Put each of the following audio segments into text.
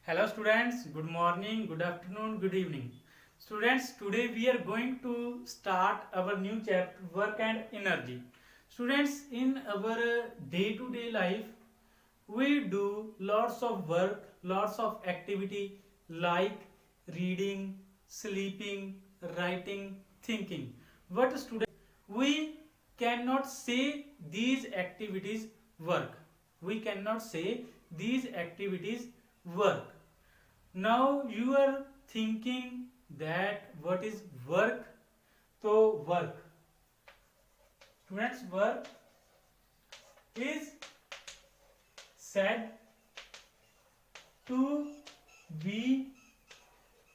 Hello students, good morning, good afternoon, good evening. Students, today we are going to start our new chapter work and energy. Students, in our day-to-day life, we do lots of work, lots of activity like reading, sleeping, writing, thinking. But students, we cannot say these activities work. We cannot say these activities work. Now you are thinking that what is work? So work. Students, work is said to be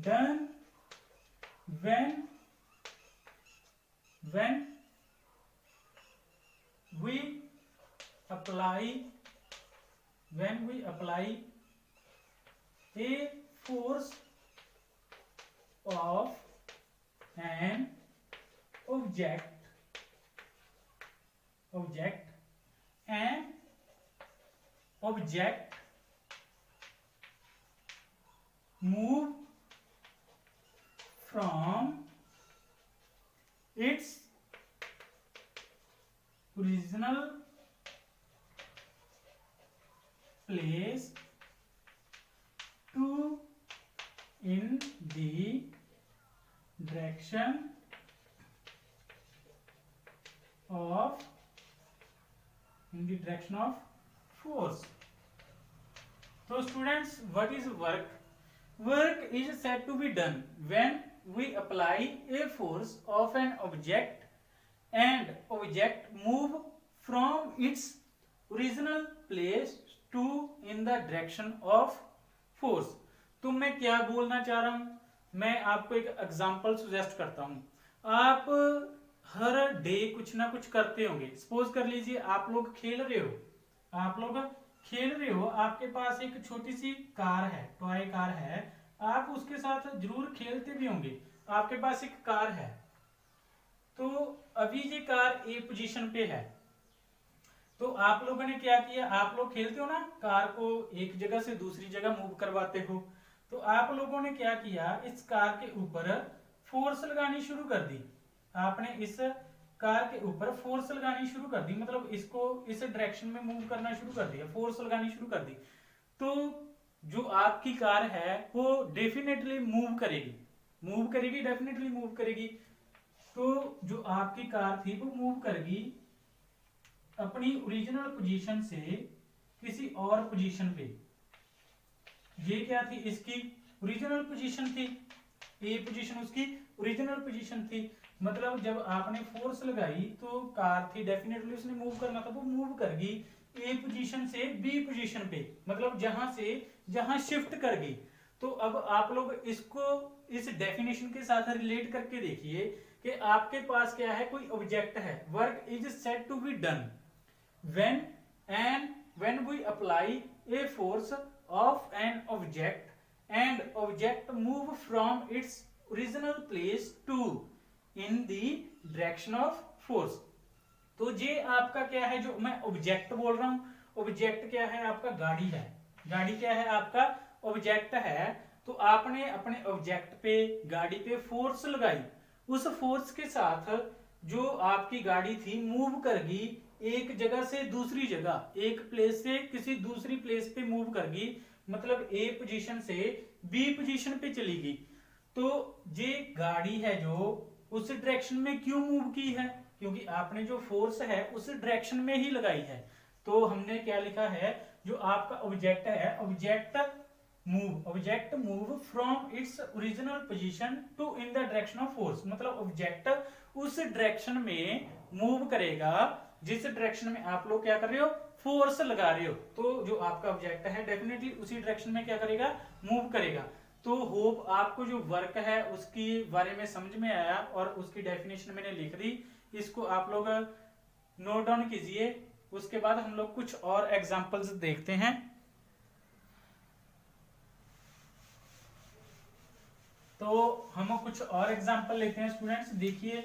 done when we apply a force of an object and object move from its original place to in the direction of force. So students, what is work? Work is said to be done when we apply a force of an object and object move from its original place to in the direction of force. तो मैं क्या बोलना चाह रहा हूं, मैं आपको एक एग्जांपल सजेस्ट करता हूं. आप हर डे कुछ ना कुछ करते होंगे. सपोज कर लीजिए आप लोग खेल रहे हो, आपके पास एक छोटी सी कार है, टॉय कार है, आप उसके साथ जरूर खेलते भी होंगे. आपके पास एक कार है, तो अभी ये कार ए पोजीशन पे है. तो आप लोगों ने क्या किया, आप लोग खेलते हो ना, कार को एक जगह से दूसरी जगह मूव करवाते हो. तो आप लोगों ने क्या किया, इस कार के ऊपर फोर्स लगानी शुरू कर दी. आपने इस कार के ऊपर फोर्स लगानी शुरू कर दी, मतलब इसको इस डायरेक्शन में मूव करना शुरू कर दिया, फोर्स लगानी शुरू कर दी. तो जो आपकी कार है वो डेफिनेटली मूव करेगी. तो जो आपकी कार थी वो मूव करेगी अपनी ओरिजिनल पोजीशन से किसी और पोजीशन पे. ये क्या थी, इसकी ओरिजिनल पोजीशन थी, ए पोजीशन उसकी ओरिजिनल पोजीशन थी. मतलब जब आपने फोर्स लगाई तो कार थी, डेफिनेटली उसने मूव करना था, वो मूव कर गई ए पोजीशन से बी पोजीशन पे, मतलब जहां शिफ्ट कर गई. तो अब आप लोग इसको इस डेफिनेशन के साथ रिलेट करके देखिए कि आपके पास क्या है, कोई ऑब्जेक्ट है. Work is said to be done when we apply a force of an object and object move from its original place to in the direction of force. तो ये आपका क्या है, जो मैं ऑब्जेक्ट बोल रहा हूं, ऑब्जेक्ट क्या है आपका, गाड़ी है. गाड़ी क्या है आपका, ऑब्जेक्ट है. तो आपने अपने ऑब्जेक्ट पे, गाड़ी पे फोर्स लगाई. उस फोर्स के साथ जो आपकी गाड़ी थी मूव कर गई एक जगह से दूसरी जगह, एक प्लेस से किसी दूसरी प्लेस पे मूव कर गई, मतलब ए पोजीशन से बी पोजीशन पे चली गई. तो ये गाड़ी है जो उस डायरेक्शन में क्यों मूव की है, क्योंकि आपने जो फोर्स है उस डायरेक्शन में ही लगाई है. तो हमने क्या लिखा है, जो आपका ऑब्जेक्ट है, object move from its original position to in the direction of force. मतलब ऑब्जेक्ट उस डायरेक्शन में मूव करेगा जिस डायरेक्शन में आप लोग क्या कर रहे हो, फोर्स लगा रहे हो. तो जो आपका ऑब्जेक्ट है डेफिनेटली उसी डायरेक्शन में क्या करेगा, मूव करेगा. तो होप आपको जो वर्क है उसके बारे में समझ में आया और उसकी डेफिनेशन मैंने लिख दी. इसको आप लोग नोट डाउन कीजिए. उसके बाद हम लोग कुछ और एग्जांपल्स देखते हैं. तो हम कुछ और एग्जांपल लेते हैं स्टूडेंट्स. देखिए,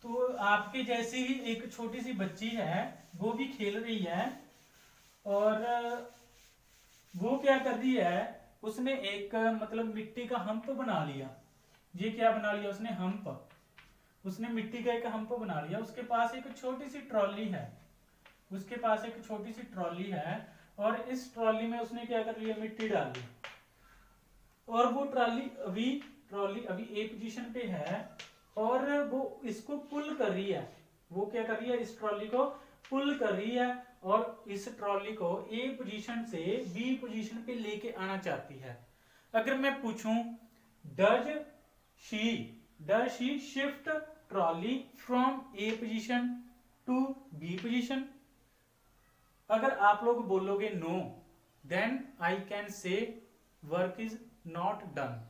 तो आपके जैसे ही एक छोटी सी बच्ची है, वो भी खेल रही है और वो क्या कर रही है, उसने एक मतलब मिट्टी का हम्प बना लिया। ये क्या बना लिया उसने? हम्प। उसने मिट्टी का एक हम्प बना लिया। उसके पास एक छोटी सी ट्रॉली है, उसके पास एक छोटी सी ट्रॉली है, और इस ट्रॉली में उसने क्या कर लिया? मिट्टी डाल दी। और वो ट्रॉली अभी ए पोजीशन पे है, और वो इसको पुल कर रही है। वो क्या कर रही है? इस ट्रॉली को पुल कर रही है, और इस ट्रॉली को ए पोजीशन से बी पोजीशन पे लेके आना चाहती है। अगर मैं पूछूं does she shift trolley from A position to B position? अगर आप लोग बोलोगे no, then I can say work is not done.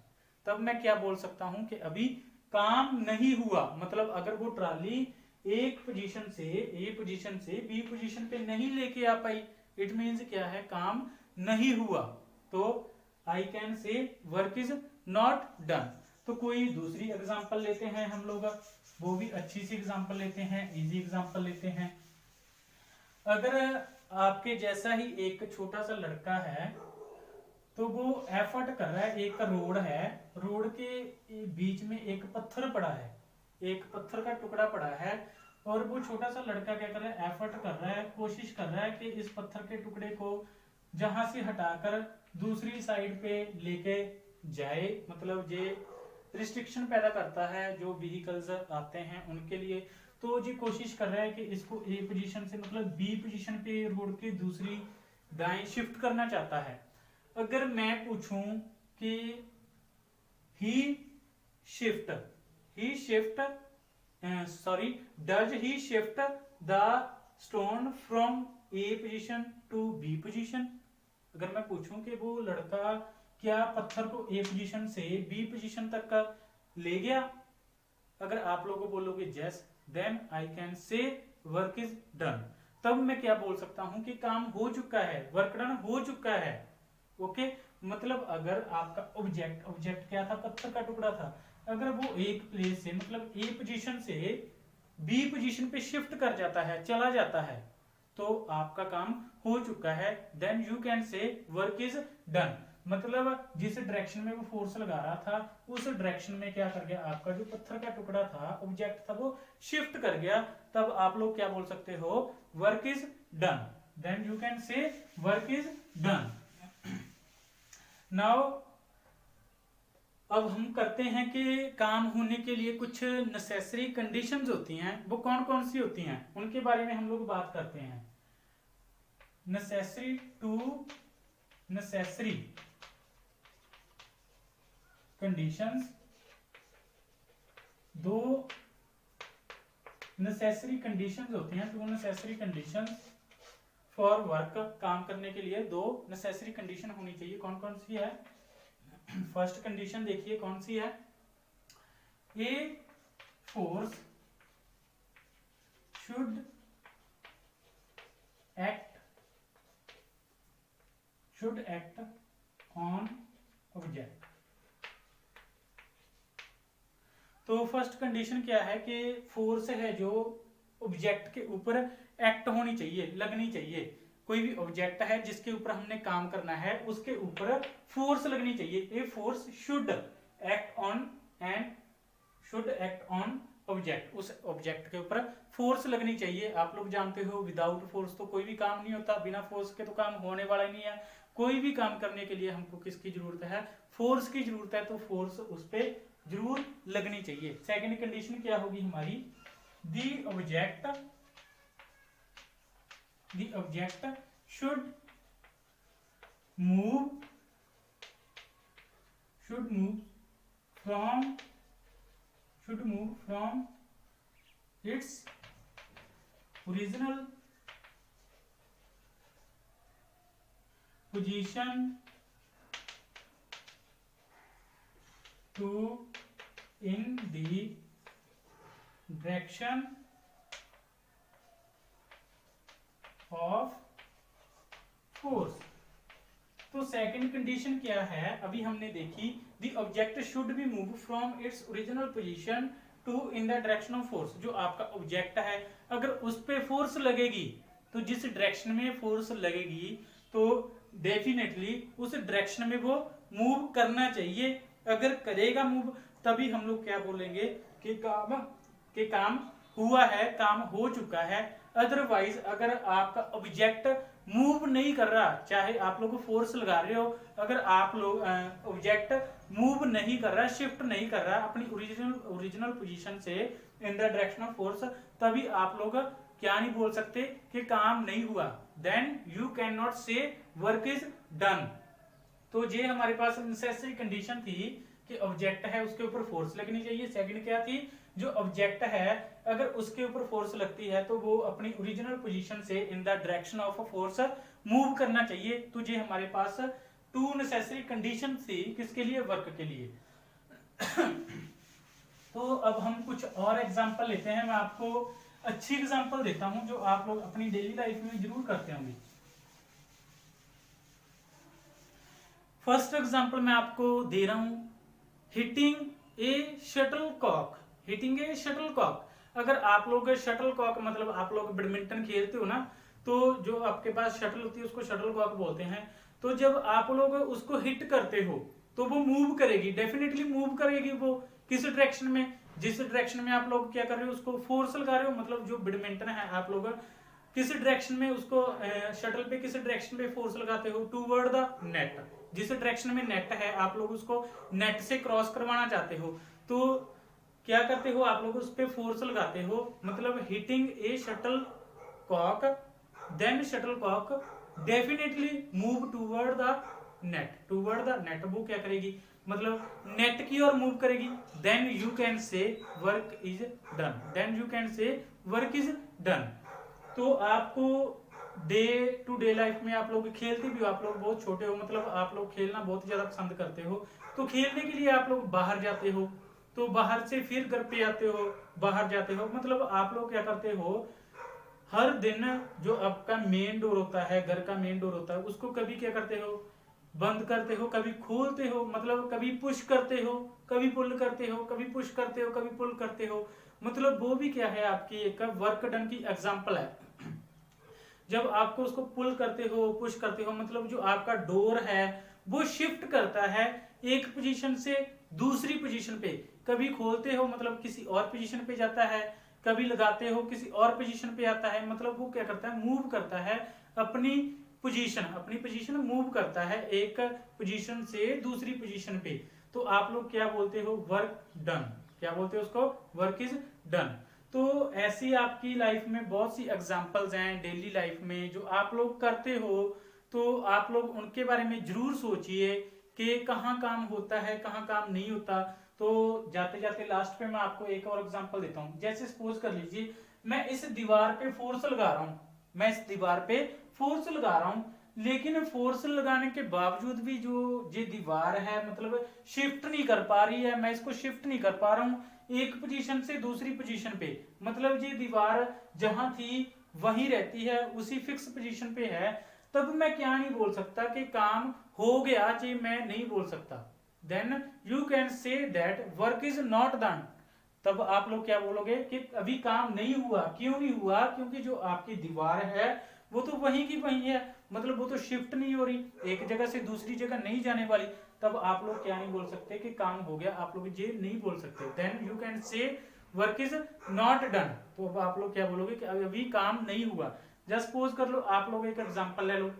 तब मैं क्या बोल सकता हूं कि अभी काम नहीं हुआ। मतलब अगर वो ट्रॉली एक पोजीशन से ए पोजीशन से बी पोजीशन पे नहीं लेके आ पाई, इट मींस क्या है? काम नहीं हुआ। तो आई can say work is not done. तो कोई दूसरी एग्जांपल लेते हैं हम लोग, वो भी अच्छी सी एग्जांपल लेते हैं, इजी एग्जांपल लेते हैं। अगर आपके जैसा ही एक छोटा सा लड़का है, तो वो एफर्ट कर रहा है। एक रोड है, रोड के बीच में एक पत्थर पड़ा है, एक पत्थर का टुकड़ा पड़ा है, और वो छोटा सा लड़का क्या कर रहा है? एफर्ट कर रहा है, कोशिश कर रहा है कि इस पत्थर के टुकड़े को जहां से हटाकर दूसरी साइड पे लेके जाए। मतलब ये रिस्ट्रिक्शन पैदा करता है जो व्हीकल्स आते हैं उनके लिए। तो जी कोशिश कर रहा है कि इसको ए पोजीशन से मतलब बी पोजीशन पे रोड के दूसरी दाएं शिफ्ट करना चाहता है। अगर मैं पूछूं कि he shift does he shift the stone from A position to B position? अगर मैं पूछूं कि वो लड़का क्या पत्थर को ए पोजीशन से बी पोजीशन तक का ले गया? अगर आप लोगों बोलोगे yes, then I can say work is done. तब मैं क्या बोल सकता हूं कि काम हो चुका है, वर्क डन हो चुका है। ओके, मतलब अगर आपका ऑब्जेक्ट क्या था? पत्थर का टुकड़ा था। अगर वो एक प्लेस से मतलब ए पोजीशन से बी पोजीशन पे शिफ्ट कर जाता है, चला जाता है, तो आपका काम हो चुका है। Then you can say work is done. मतलब जिस डायरेक्शन में वो फोर्स लगा रहा था, उस डायरेक्शन में क्या कर गया? आपका जो पत्थर का टुकड़ा था, ऑब्जेक्ट था, वो शिफ्ट कर गया। तब आप लोग क्या बोल सकते हो? Work is done. Then you can say work is done. Now अब हम करते हैं कि काम होने के लिए कुछ नेसेसरी कंडीशंस होती हैं, वो कौन कौन सी होती हैं उनके बारे में हम लोग बात करते हैं। नेसेसरी कंडीशंस, दो नेसेसरी कंडीशंस होती हैं, two necessary conditions for work. काम करने के लिए दो नेसेसरी कंडीशन होनी चाहिए। कौन कौन सी है? फर्स्ट कंडीशन देखिए कौन सी है? A force should act on object. तो फर्स्ट कंडीशन क्या है कि फोर्स है जो ऑब्जेक्ट के ऊपर एक्ट होनी चाहिए, लगनी चाहिए। कोई भी ऑब्जेक्ट है जिसके ऊपर हमने काम करना है, उसके ऊपर फोर्स लगनी चाहिए। A force should act on object. उस ऑब्जेक्ट के ऊपर फोर्स लगनी चाहिए। आप लोग जानते हो विदाउट फोर्स तो कोई भी काम नहीं होता, बिना फोर्स के तो काम होने वाला ही नहीं है। कोई भी काम करने के लिए हमको किसकी जरूरत है? फोर्स की जरूरत है। तो फोर्स उस पर जरूर लगनी चाहिए। सेकेंड कंडीशन क्या होगी हमारी? The object should move from its original position to in the direction of force. तो सेकंड कंडीशन क्या है? अभी हमने देखी the object should be move from its original position to in the direction of force. जो आपका object है अगर उस पे फोर्स लगेगी, तो जिस डायरेक्शन में फोर्स लगेगी तो डेफिनेटली उस डायरेक्शन में वो मूव करना चाहिए। अगर करेगा मूव तभी हम लोग क्या बोलेंगे कि काम हुआ है, काम हो चुका है। अदरवाइज अगर आपका ऑब्जेक्ट मूव नहीं कर रहा, चाहे आप लोग फोर्स लगा रहे हो, अगर आप लोग ऑब्जेक्ट मूव नहीं कर रहा, शिफ्ट नहीं कर रहा अपनी ओरिजिनल पोजीशन से इन द डायरेक्शन ऑफ फोर्स, तभी आप लोग क्या नहीं बोल सकते कि काम नहीं हुआ। Then you can not say work is done. तो ये हमारे पास नेसेसरी कंडीशन थी कि ऑब्जेक्ट है उसके ऊपर फोर्स लगनी चाहिए। सेकंड क्या थी, जो ऑब्जेक्ट है अगर उसके ऊपर फोर्स लगती है तो वो अपनी ओरिजिनल पोजीशन से इन the direction of force move करना चाहिए। तो ये हमारे पास टू नेसेसरी कंडीशन थी किसके लिए, वर्क के लिए। तो अब हम कुछ और एग्जांपल लेते हैं। मैं आपको अच्छी एग्जांपल देता हूं जो आप लोग अपनी डेली लाइफ में जरूर करते होंगे। फर्स्ट एग्जांपल मैं आपको दे रहा हूं, हिटिंग ए शटलकॉक। हिटिंग ए शटलकॉक, अगर आप लोग शटलकॉक मतलब आप लोग बैडमिंटन खेलते हो ना, तो जो आपके पास शटल होती है उसको शटलकॉक बोलते हैं। तो जब आप लोग उसको हिट करते हो तो वो मूव करेगी, डेफिनेटली मूव करेगी। वो किस डायरेक्शन में, जिस डायरेक्शन में आप लोग क्या कर रहे हो उसको फोर्स लगा रहे हो, मतलब जो बैडमिंटन है आप लोग किस डायरेक्शन में उसको शटल पे किस डायरेक्शन पे फोर्स लगाते हो, टूवर्ड द नेट। जिस डायरेक्शन में नेट है आप लोग उसको नेट से क्रॉस करवाना चाहते हो, तो क्या करते हो आप लोग उस पे फोर्स लगाते हो, मतलब hitting a shuttlecock, then shuttlecock definitely move toward the net. Toward the net वो क्या करेगी, मतलब नेट की ओर मूव करेगी। Then you can say work is done. Then you can say work is done. तो आपको day to day life में आप लोग खेलते भी हो, आप लोग बहुत छोटे हो, मतलब आप लोग खेलना बहुत ज्यादा पसंद करते हो, तो खेलने के लिए आप लोग बाहर जाते हो, तो बाहर से फिर घर पे आते हो, बाहर जाते हो, मतलब आप लोग क्या करते हो, हर दिन जो आपका मेन डोर होता है, घर का मेन डोर होता है, उसको कभी क्या करते हो, बंद करते हो, कभी खोलते हो, मतलब कभी पुश करते हो, कभी पुल करते हो, कभी पुश करते हो, कभी पुल करते हो, मतलब वो भी क्या है आपकी एक वर्क डन की एग्जांपल है। जब आपको उसको पुल करते हो, पुश करते हो, मतलब जो आपका डोर है वो शिफ्ट करता है एक पोजीशन से दूसरी पोजीशन पे। कभी खोलते हो मतलब किसी और पोजीशन पे जाता है, कभी लगाते हो किसी और पोजीशन पे आता है, मतलब वो क्या करता है, मूव करता है अपनी पोजीशन मूव करता है एक पोजीशन से दूसरी पोजीशन पे। तो आप लोग क्या बोलते हो, वर्क डन। क्या बोलते हो उसको, वर्क इज डन। तो ऐसी आपकी लाइफ में बहुत सी एग्जांपल्स हैं डेली लाइफ में जो आप लोग करते हो, तो आप लोग उनके बारे में जरूर सोचिए कि कहाँ काम होता है, कहाँ काम नहीं होता। तो जाते जाते लास्ट पे मैं आपको एक और एग्जांपल देता हूँ। जैसे सपोज कर लीजिए मैं इस दीवार पे फोर्स लगा रहा हूँ, मैं इस दीवार पे फोर्स लगा रहा हूँ, लेकिन फोर्स लगाने के बावजूद भी जो ये दीवार है मतलब शिफ्ट नहीं कर पा रही है, मैं इसको शिफ्ट नहीं कर पा रहा हूँ एक पोजीशन से दूसरी पोजीशन पे, मतलब ये दीवार जहां थी वहीं रहती है, उसी फिक्स पोजीशन पे है। तब मैं क्या नहीं बोल सकता कि काम हो गया, जी मैं नहीं बोल सकता। Then you can say that work is not done. तब आप लोग क्या बोलोगे कि अभी काम नहीं हुआ। क्यों नहीं हुआ, क्योंकि जो आपकी दीवार है वो तो वहीं की वहीं है, मतलब वो तो शिफ्ट नहीं हो रही, एक जगह से दूसरी जगह नहीं जाने वाली। तब आप लोग क्या नहीं बोल सकते कि काम हो गया, आप लोग ये नहीं बोल सकते। Then you can say work is not done. तो अब आप लोग क्या बोलोगे कि अभी काम नहीं हुआ। जस्ट सपोज कर लो, आप लोग एक एग्जांपल ले लो,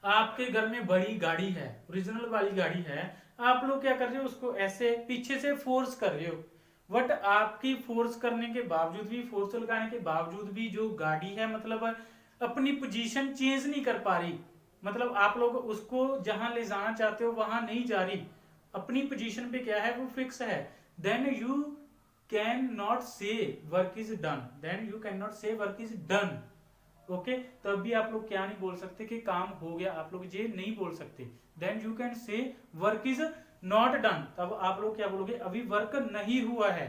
आपके घर में बड़ी गाड़ी है, ओरिजिनल वाली गाड़ी है, आप लोग क्या कर रहे हो, उसको ऐसे पीछे से फोर्स कर रहे हो, बट आपकी फोर्स करने के बावजूद भी, फोर्स लगाने के बावजूद भी जो गाड़ी है मतलब अपनी पोजीशन चेंज नहीं कर पा रही, मतलब आप लोग उसको जहां ले जाना चाहते हो वहां नहीं जा रही, अपनी पोजीशन पे क्या है वो फिक्स है। Then you can not say work is done. Then you can not say work is done. Okay, तब भी आप लोग क्या नहीं बोल सकते कि काम हो गया, आप लोग ये नहीं बोल सकते। Then you can say work is not done. तब आप लोग क्या बोलोगे, अभी वर्क नहीं हुआ है।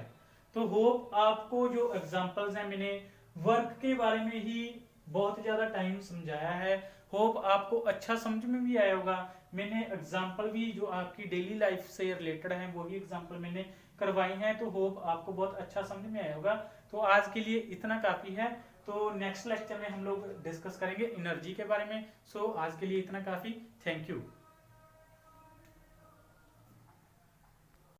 तो होप आपको जो एग्जांपल्स हैं, मैंने वर्क के बारे में ही बहुत ज्यादा टाइम समझाया है, होप आपको अच्छा समझ में भी आया होगा। मैंने एग्जांपल भी जो आपकी डेली लाइफ से रिलेटेड है वही एग्जांपल मैंने करवाई हैं, तो होप आपको बहुत अच्छा समझ में आया होगा। तो आज के लिए इतना काफी है। तो नेक्स्ट लेक्चर में हम लोग डिस्कस करेंगे एनर्जी के बारे में। सो आज के लिए इतना काफी। Thank you.